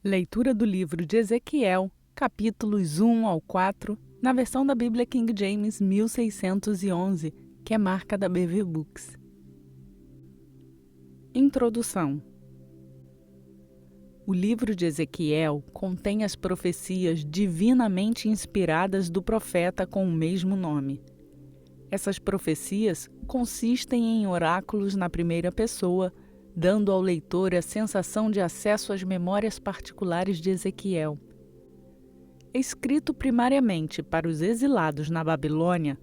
Leitura do livro de Ezequiel, capítulos 1 ao 4, na versão da Bíblia King James 1611, que é marca da BV Books. Introdução. O livro de Ezequiel contém as profecias divinamente inspiradas do profeta com o mesmo nome. Essas profecias consistem em oráculos na primeira pessoa, dando ao leitor a sensação de acesso às memórias particulares de Ezequiel. Escrito primariamente para os exilados na Babilônia,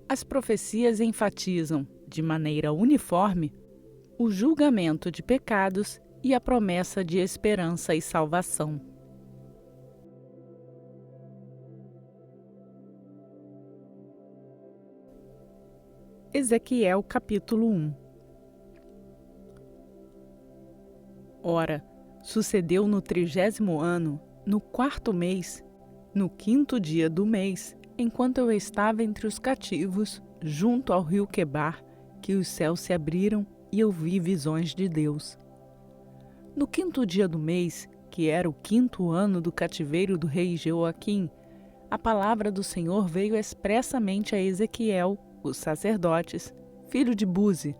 as profecias enfatizam, de maneira uniforme, o julgamento de pecados e a promessa de esperança e salvação. Ezequiel capítulo 1. Ora, sucedeu no 30º ano, no 4º mês, no 5º dia do mês, enquanto eu estava entre os cativos, junto ao rio Quebar, que os céus se abriram e eu vi visões de Deus. No 5º dia do mês, que era o 5º ano do cativeiro do rei Jeoaquim, a palavra do Senhor veio expressamente a Ezequiel, os sacerdotes, filho de Buzi,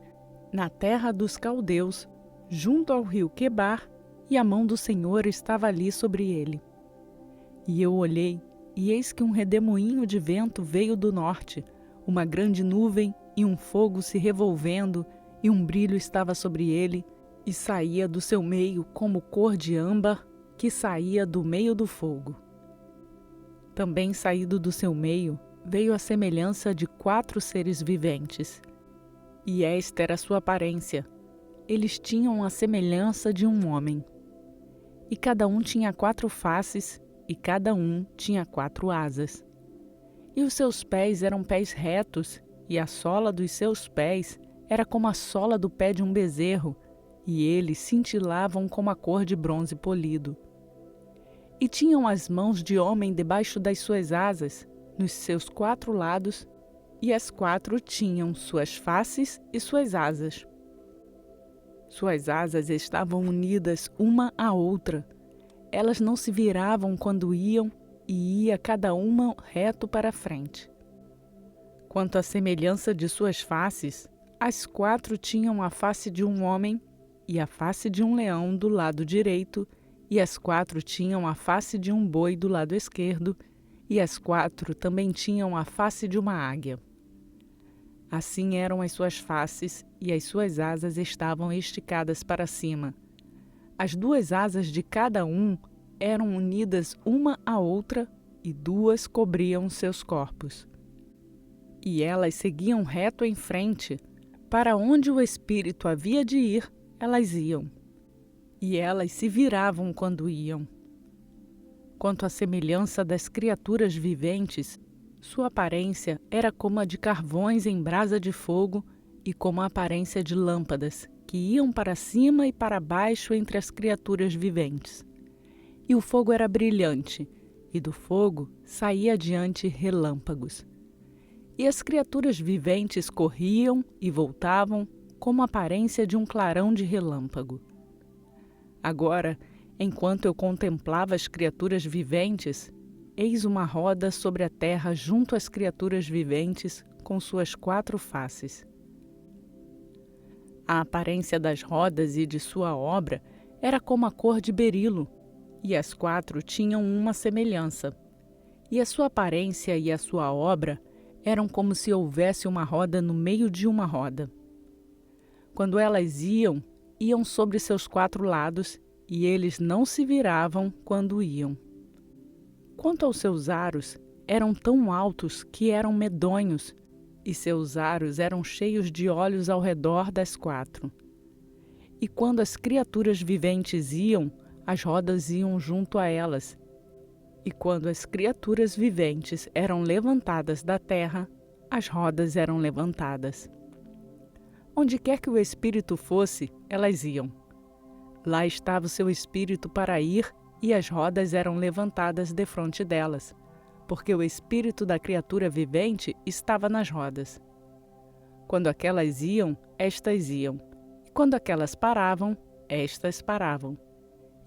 na terra dos caldeus, junto ao rio Quebar, e a mão do Senhor estava ali sobre ele. E eu olhei, e eis que um redemoinho de vento veio do norte, uma grande nuvem e um fogo se revolvendo, e um brilho estava sobre ele, e saía do seu meio como cor de âmbar, que saía do meio do fogo. Também saído do seu meio, veio a semelhança de 4 seres viventes. E esta era a sua aparência. Eles tinham a semelhança de um homem. E cada um tinha 4 faces, e cada um tinha 4 asas. E os seus pés eram pés retos, e a sola dos seus pés era como a sola do pé de um bezerro, e eles cintilavam como a cor de bronze polido. E tinham as mãos de homem debaixo das suas asas, nos seus 4 lados, e as 4 tinham suas faces e suas asas. Suas asas estavam unidas uma à outra. Elas não se viravam quando iam, e ia cada uma reto para a frente. Quanto à semelhança de suas faces, as 4 tinham a face de um homem e a face de um leão do lado direito, e as 4 tinham a face de um boi do lado esquerdo, e as 4 também tinham a face de uma águia. Assim eram as suas faces, e as suas asas estavam esticadas para cima. As 2 asas de cada um eram unidas uma à outra, e 2 cobriam seus corpos. E elas seguiam reto em frente, para onde o espírito havia de ir, elas iam. E elas se viravam quando iam. Quanto à semelhança das criaturas viventes, sua aparência era como a de carvões em brasa de fogo e como a aparência de lâmpadas, que iam para cima e para baixo entre as criaturas viventes. E o fogo era brilhante, e do fogo saía adiante relâmpagos. E as criaturas viventes corriam e voltavam como a aparência de um clarão de relâmpago. Agora, enquanto eu contemplava as criaturas viventes, eis uma roda sobre a terra junto às criaturas viventes com suas 4 faces. A aparência das rodas e de sua obra era como a cor de berilo, e as 4 tinham uma semelhança. E a sua aparência e a sua obra eram como se houvesse uma roda no meio de uma roda. Quando elas iam sobre seus 4 lados, e eles não se viravam quando iam. Quanto aos seus aros, eram tão altos que eram medonhos, e seus aros eram cheios de olhos ao redor das 4. E quando as criaturas viventes iam, as rodas iam junto a elas. E quando as criaturas viventes eram levantadas da terra, as rodas eram levantadas. Onde quer que o espírito fosse, elas iam. Lá estava o seu espírito para ir, e as rodas eram levantadas defronte delas, porque o espírito da criatura vivente estava nas rodas. Quando aquelas iam, estas iam, e quando aquelas paravam, estas paravam.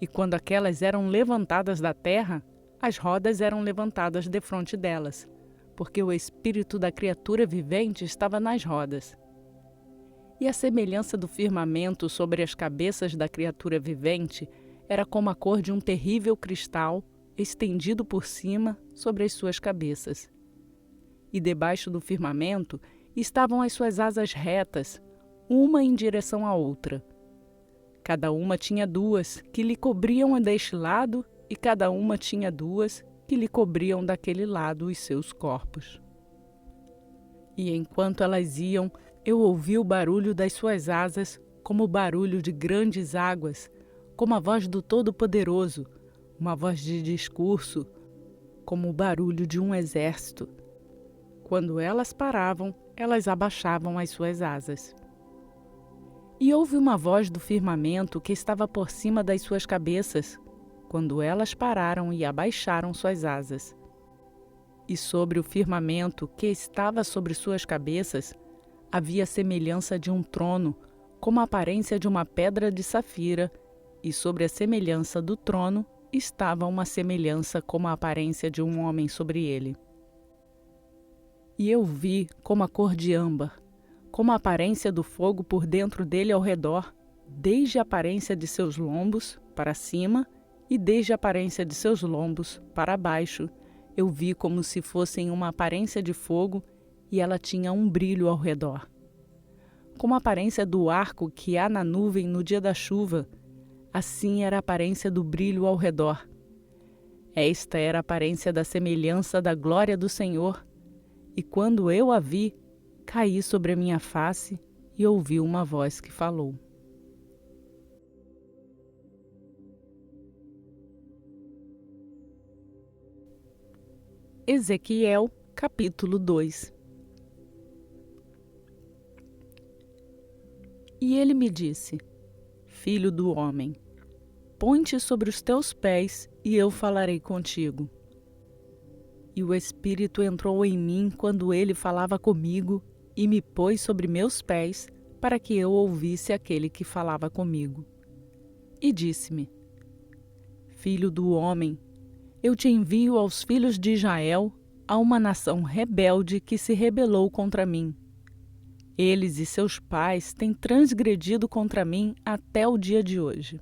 E quando aquelas eram levantadas da terra, as rodas eram levantadas defronte delas, porque o espírito da criatura vivente estava nas rodas. E a semelhança do firmamento sobre as cabeças da criatura vivente era como a cor de um terrível cristal estendido por cima sobre as suas cabeças. E debaixo do firmamento estavam as suas asas retas, uma em direção à outra. Cada uma tinha duas, que lhe cobriam deste lado, e cada uma tinha duas, que lhe cobriam daquele lado os seus corpos. E enquanto elas iam, eu ouvi o barulho das suas asas, como o barulho de grandes águas, como a voz do Todo-Poderoso, uma voz de discurso, como o barulho de um exército. Quando elas paravam, elas abaixavam as suas asas. E houve uma voz do firmamento que estava por cima das suas cabeças, quando elas pararam e abaixaram suas asas. E sobre o firmamento que estava sobre suas cabeças, havia a semelhança de um trono, como a aparência de uma pedra de safira, e sobre a semelhança do trono estava uma semelhança como a aparência de um homem sobre ele. E eu vi como a cor de âmbar, como a aparência do fogo por dentro dele ao redor, desde a aparência de seus lombos para cima e desde a aparência de seus lombos para baixo, eu vi como se fossem uma aparência de fogo e ela tinha um brilho ao redor. Como a aparência do arco que há na nuvem no dia da chuva, assim era a aparência do brilho ao redor. Esta era a aparência da semelhança da glória do Senhor, e quando eu a vi, caí sobre a minha face e ouvi uma voz que falou. Ezequiel, capítulo 2. E ele me disse: Filho do homem, põe-te sobre os teus pés e eu falarei contigo. E o Espírito entrou em mim quando ele falava comigo e me pôs sobre meus pés para que eu ouvisse aquele que falava comigo. E disse-me: Filho do homem, eu te envio aos filhos de Israel, a uma nação rebelde que se rebelou contra mim. Eles e seus pais têm transgredido contra mim até o dia de hoje.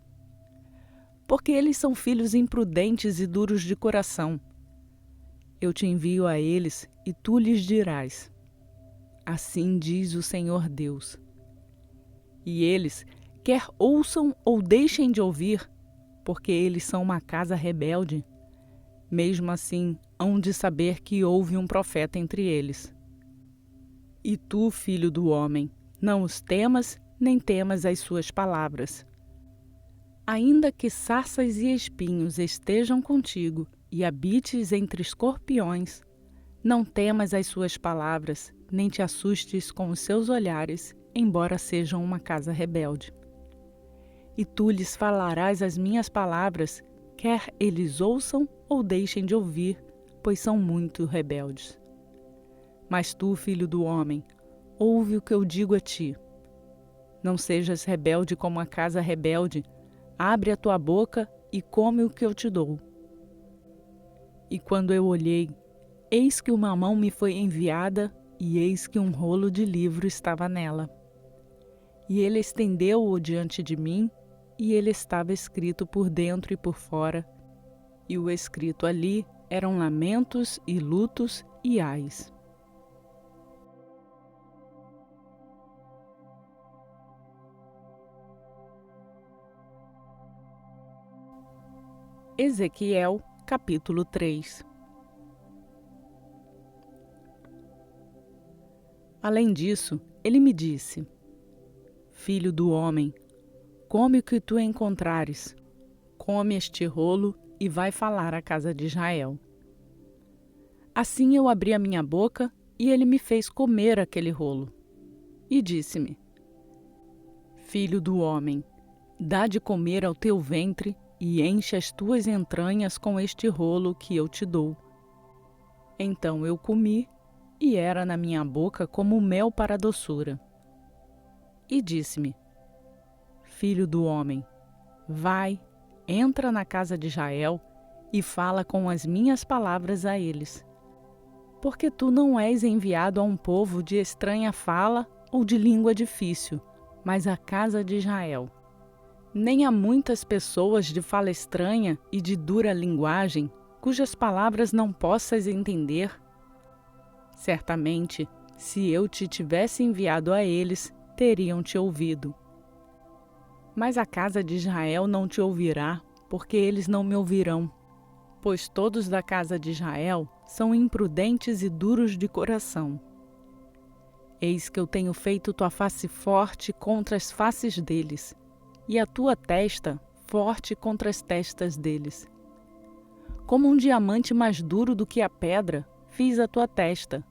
Porque eles são filhos imprudentes e duros de coração. Eu te envio a eles e tu lhes dirás: Assim diz o Senhor Deus. E eles, quer ouçam ou deixem de ouvir, porque eles são uma casa rebelde, mesmo assim hão de saber que houve um profeta entre eles. E tu, filho do homem, não os temas, nem temas as suas palavras. Ainda que sarças e espinhos estejam contigo e habites entre escorpiões, não temas as suas palavras, nem te assustes com os seus olhares, embora sejam uma casa rebelde. E tu lhes falarás as minhas palavras, quer eles ouçam ou deixem de ouvir, pois são muito rebeldes. Mas tu, filho do homem, ouve o que eu digo a ti. Não sejas rebelde como a casa rebelde, abre a tua boca e come o que eu te dou. E quando eu olhei, eis que uma mão me foi enviada, e eis que um rolo de livro estava nela. E ele estendeu-o diante de mim, e ele estava escrito por dentro e por fora, e o escrito ali eram lamentos e lutos e ais. Ezequiel, capítulo 3. Além disso, ele me disse: Filho do homem, come o que tu encontrares, come este rolo e vai falar à casa de Israel. Assim eu abri a minha boca e ele me fez comer aquele rolo. E disse-me: Filho do homem, dá de comer ao teu ventre e enche as tuas entranhas com este rolo que eu te dou. Então eu comi, e era na minha boca como mel para a doçura. E disse-me: Filho do homem, vai, entra na casa de Israel e fala com as minhas palavras a eles. Porque tu não és enviado a um povo de estranha fala ou de língua difícil, mas à casa de Israel. Nem a muitas pessoas de fala estranha e de dura linguagem, cujas palavras não possas entender. Certamente, se eu te tivesse enviado a eles, teriam te ouvido. Mas a casa de Israel não te ouvirá, porque eles não me ouvirão. Pois todos da casa de Israel são imprudentes e duros de coração. Eis que eu tenho feito tua face forte contra as faces deles, e a tua testa forte contra as testas deles. Como um diamante mais duro do que a pedra, fiz a tua testa.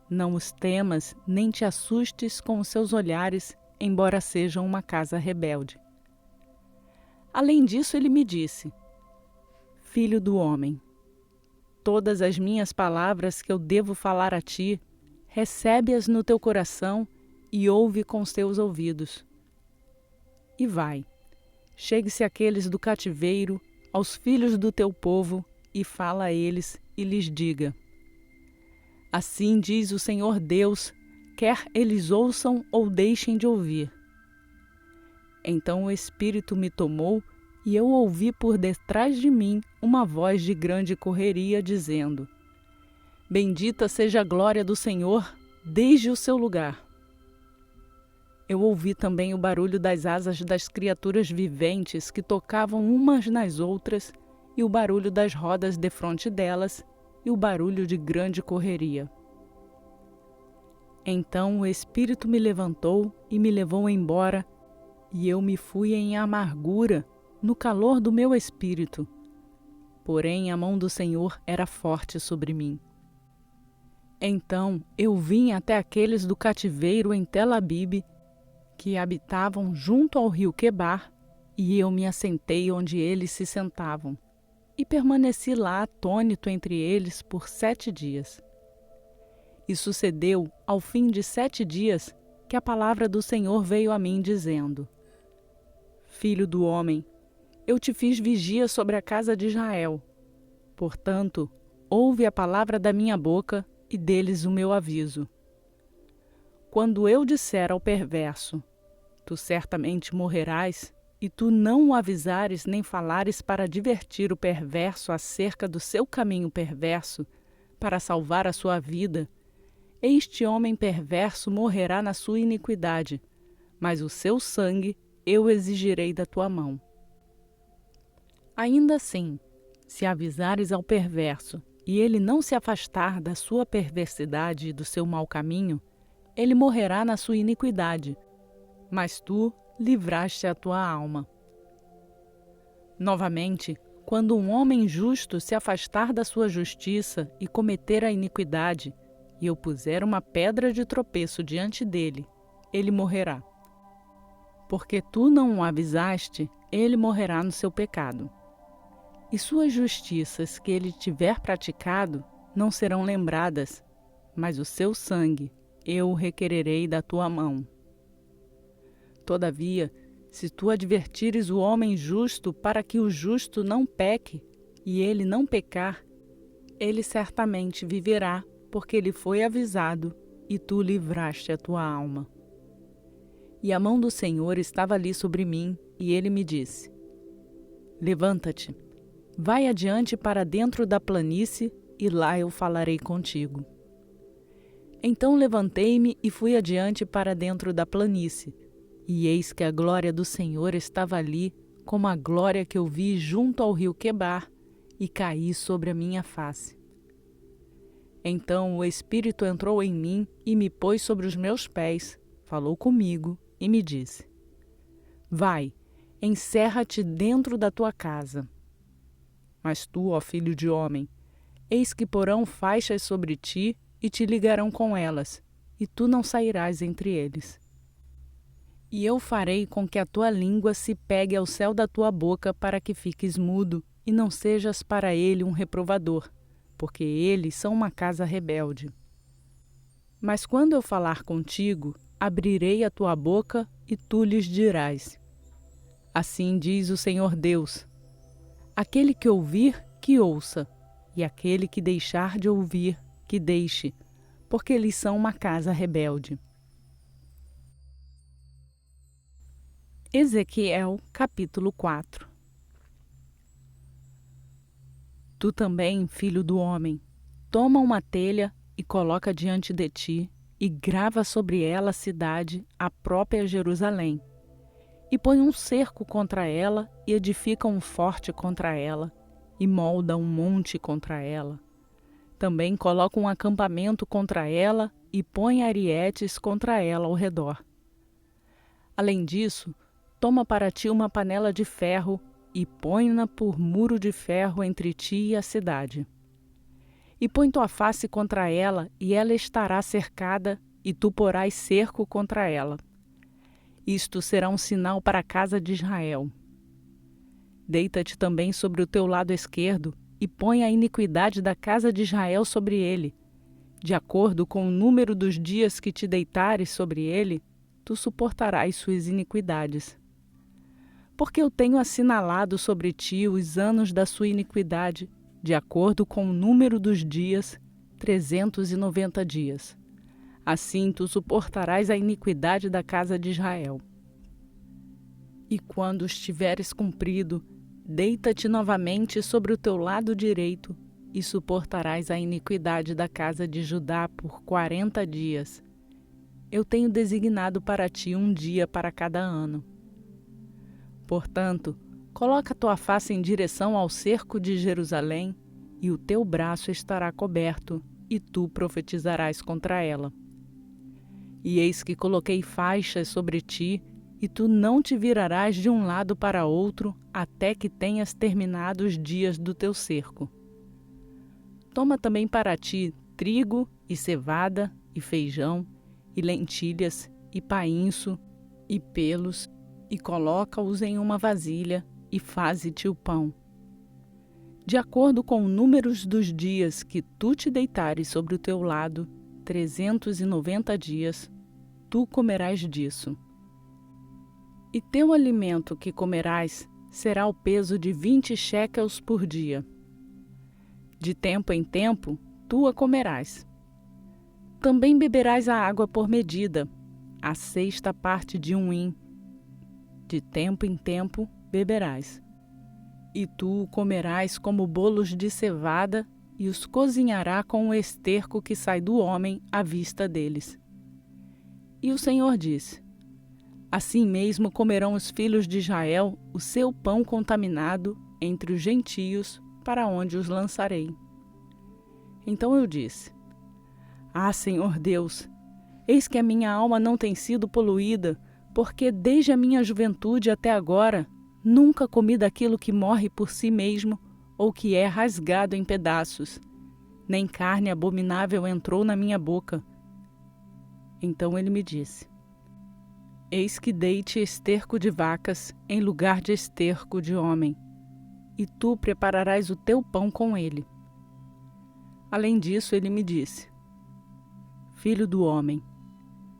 Não os temas, nem te assustes com os seus olhares, embora sejam uma casa rebelde. Além disso, ele me disse: Filho do homem, todas as minhas palavras que eu devo falar a ti, recebe-as no teu coração e ouve com os teus ouvidos. E vai, chegue-se àqueles do cativeiro, aos filhos do teu povo, e fala a eles e lhes diga: Assim diz o Senhor Deus, quer eles ouçam ou deixem de ouvir. Então o Espírito me tomou e eu ouvi por detrás de mim uma voz de grande correria dizendo: Bendita seja a glória do Senhor desde o seu lugar. Eu ouvi também o barulho das asas das criaturas viventes que tocavam umas nas outras e o barulho das rodas defronte delas e o barulho de grande correria. Então o Espírito me levantou e me levou embora, e eu me fui em amargura, no calor do meu espírito. Porém a mão do Senhor era forte sobre mim. Então eu vim até aqueles do cativeiro em Tel-Abibe, que habitavam junto ao rio Quebar, e eu me assentei onde eles se sentavam, e permaneci lá atônito entre eles por 7 dias. E sucedeu, ao fim de 7 dias, que a palavra do Senhor veio a mim, dizendo: Filho do homem, eu te fiz vigia sobre a casa de Israel. Portanto, ouve a palavra da minha boca e deles o meu aviso. Quando eu disser ao perverso: Tu certamente morrerás, e tu não o avisares nem falares para divertir o perverso acerca do seu caminho perverso, para salvar a sua vida, este homem perverso morrerá na sua iniquidade, mas o seu sangue eu exigirei da tua mão. Ainda assim, se avisares ao perverso, e ele não se afastar da sua perversidade e do seu mau caminho, ele morrerá na sua iniquidade, mas tu livraste a tua alma. Novamente, quando um homem justo se afastar da sua justiça e cometer a iniquidade, e eu puser uma pedra de tropeço diante dele, ele morrerá. Porque tu não o avisaste, ele morrerá no seu pecado. E suas justiças que ele tiver praticado não serão lembradas, mas o seu sangue eu o requererei da tua mão. Todavia, se tu advertires o homem justo para que o justo não peque, e ele não pecar, ele certamente viverá, porque ele foi avisado, e tu livraste a tua alma. E a mão do Senhor estava ali sobre mim, e ele me disse: Levanta-te, vai adiante para dentro da planície, e lá eu falarei contigo. Então levantei-me e fui adiante para dentro da planície, e eis que a glória do Senhor estava ali, como a glória que eu vi junto ao rio Quebar, e caí sobre a minha face. Então o Espírito entrou em mim e me pôs sobre os meus pés, falou comigo e me disse: Vai, encerra-te dentro da tua casa. Mas tu, ó filho de homem, eis que porão faixas sobre ti e te ligarão com elas, e tu não sairás entre eles. E eu farei com que a tua língua se pegue ao céu da tua boca para que fiques mudo e não sejas para ele um reprovador, porque eles são uma casa rebelde. Mas quando eu falar contigo, abrirei a tua boca e tu lhes dirás: Assim diz o Senhor Deus, Aquele que ouvir, que ouça, e aquele que deixar de ouvir, que deixe, porque eles são uma casa rebelde. Ezequiel, capítulo 4. Tu também, filho do homem, toma uma telha e coloca diante de ti, e grava sobre ela a cidade, a própria Jerusalém. E põe um cerco contra ela, e edifica um forte contra ela, e molda um monte contra ela. Também coloca um acampamento contra ela, e põe arietes contra ela ao redor. Além disso, toma para ti uma panela de ferro, e põe-na por muro de ferro entre ti e a cidade. E põe tua face contra ela, e ela estará cercada, e tu porás cerco contra ela. Isto será um sinal para a casa de Israel. Deita-te também sobre o teu lado esquerdo, e põe a iniquidade da casa de Israel sobre ele. De acordo com o número dos dias que te deitares sobre ele, tu suportarás suas iniquidades. Porque eu tenho assinalado sobre ti os anos da sua iniquidade, de acordo com o número dos dias, 390 dias. Assim tu suportarás a iniquidade da casa de Israel. E quando estiveres cumprido, deita-te novamente sobre o teu lado direito, e suportarás a iniquidade da casa de Judá por 40 dias. Eu tenho designado para ti um dia para cada ano. Portanto, coloca tua face em direção ao cerco de Jerusalém, e o teu braço estará coberto, e tu profetizarás contra ela. E eis que coloquei faixas sobre ti, e tu não te virarás de um lado para outro, até que tenhas terminado os dias do teu cerco. Toma também para ti trigo, e cevada, e feijão, e lentilhas, e painço, e pelos, e coloca-os em uma vasilha, e faze-te o pão. De acordo com o número dos dias que tu te deitares sobre o teu lado, 390 dias, tu comerás disso. E teu alimento que comerás será o peso de 20 shekels por dia. De tempo em tempo, tu a comerás. Também beberás a água por medida, a 1/6 parte de um hin. De tempo em tempo beberás. E tu o comerás como bolos de cevada, e os cozinhará com o esterco que sai do homem à vista deles. E o Senhor disse: Assim mesmo comerão os filhos de Israel o seu pão contaminado entre os gentios, para onde os lançarei. Então eu disse: Ah, Senhor Deus, eis que a minha alma não tem sido poluída, porque desde a minha juventude até agora nunca comi daquilo que morre por si mesmo ou que é rasgado em pedaços, nem carne abominável entrou na minha boca. Então ele me disse: Eis que dei-te esterco de vacas em lugar de esterco de homem, e tu prepararás o teu pão com ele. Além disso, ele me disse: Filho do homem,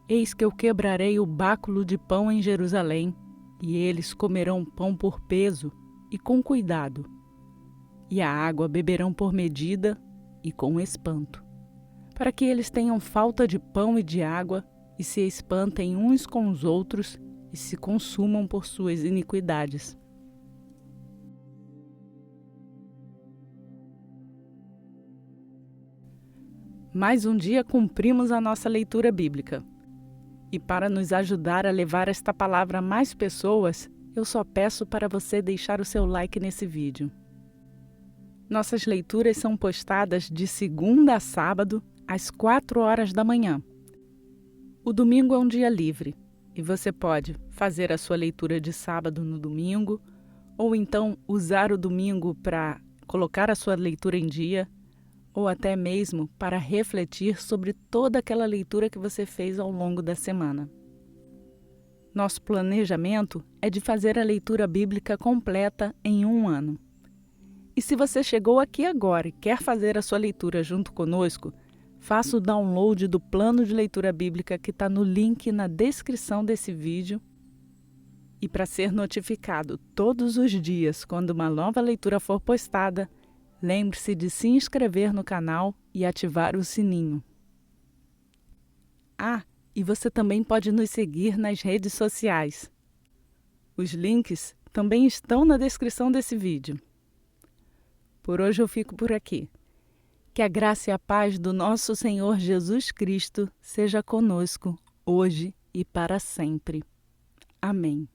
eis que eu quebrarei o báculo de pão em Jerusalém, e eles comerão pão por peso e com cuidado, e a água beberão por medida e com espanto, para que eles tenham falta de pão e de água, e se espantem uns com os outros, e se consumam por suas iniquidades. Mais um dia cumprimos a nossa leitura bíblica. E para nos ajudar a levar esta palavra a mais pessoas, eu só peço para você deixar o seu like nesse vídeo. Nossas leituras são postadas de segunda a sábado, às 4 horas da manhã. O domingo é um dia livre, e você pode fazer a sua leitura de sábado no domingo, ou então usar o domingo para colocar a sua leitura em dia, ou até mesmo para refletir sobre toda aquela leitura que você fez ao longo da semana. Nosso planejamento é de fazer a leitura bíblica completa em um ano. E se você chegou aqui agora e quer fazer a sua leitura junto conosco, faça o download do plano de leitura bíblica que está no link na descrição desse vídeo. E para ser notificado todos os dias quando uma nova leitura for postada, lembre-se de se inscrever no canal e ativar o sininho. E você também pode nos seguir nas redes sociais. Os links também estão na descrição desse vídeo. Por hoje eu fico por aqui. Que a graça e a paz do nosso Senhor Jesus Cristo seja conosco, hoje e para sempre. Amém.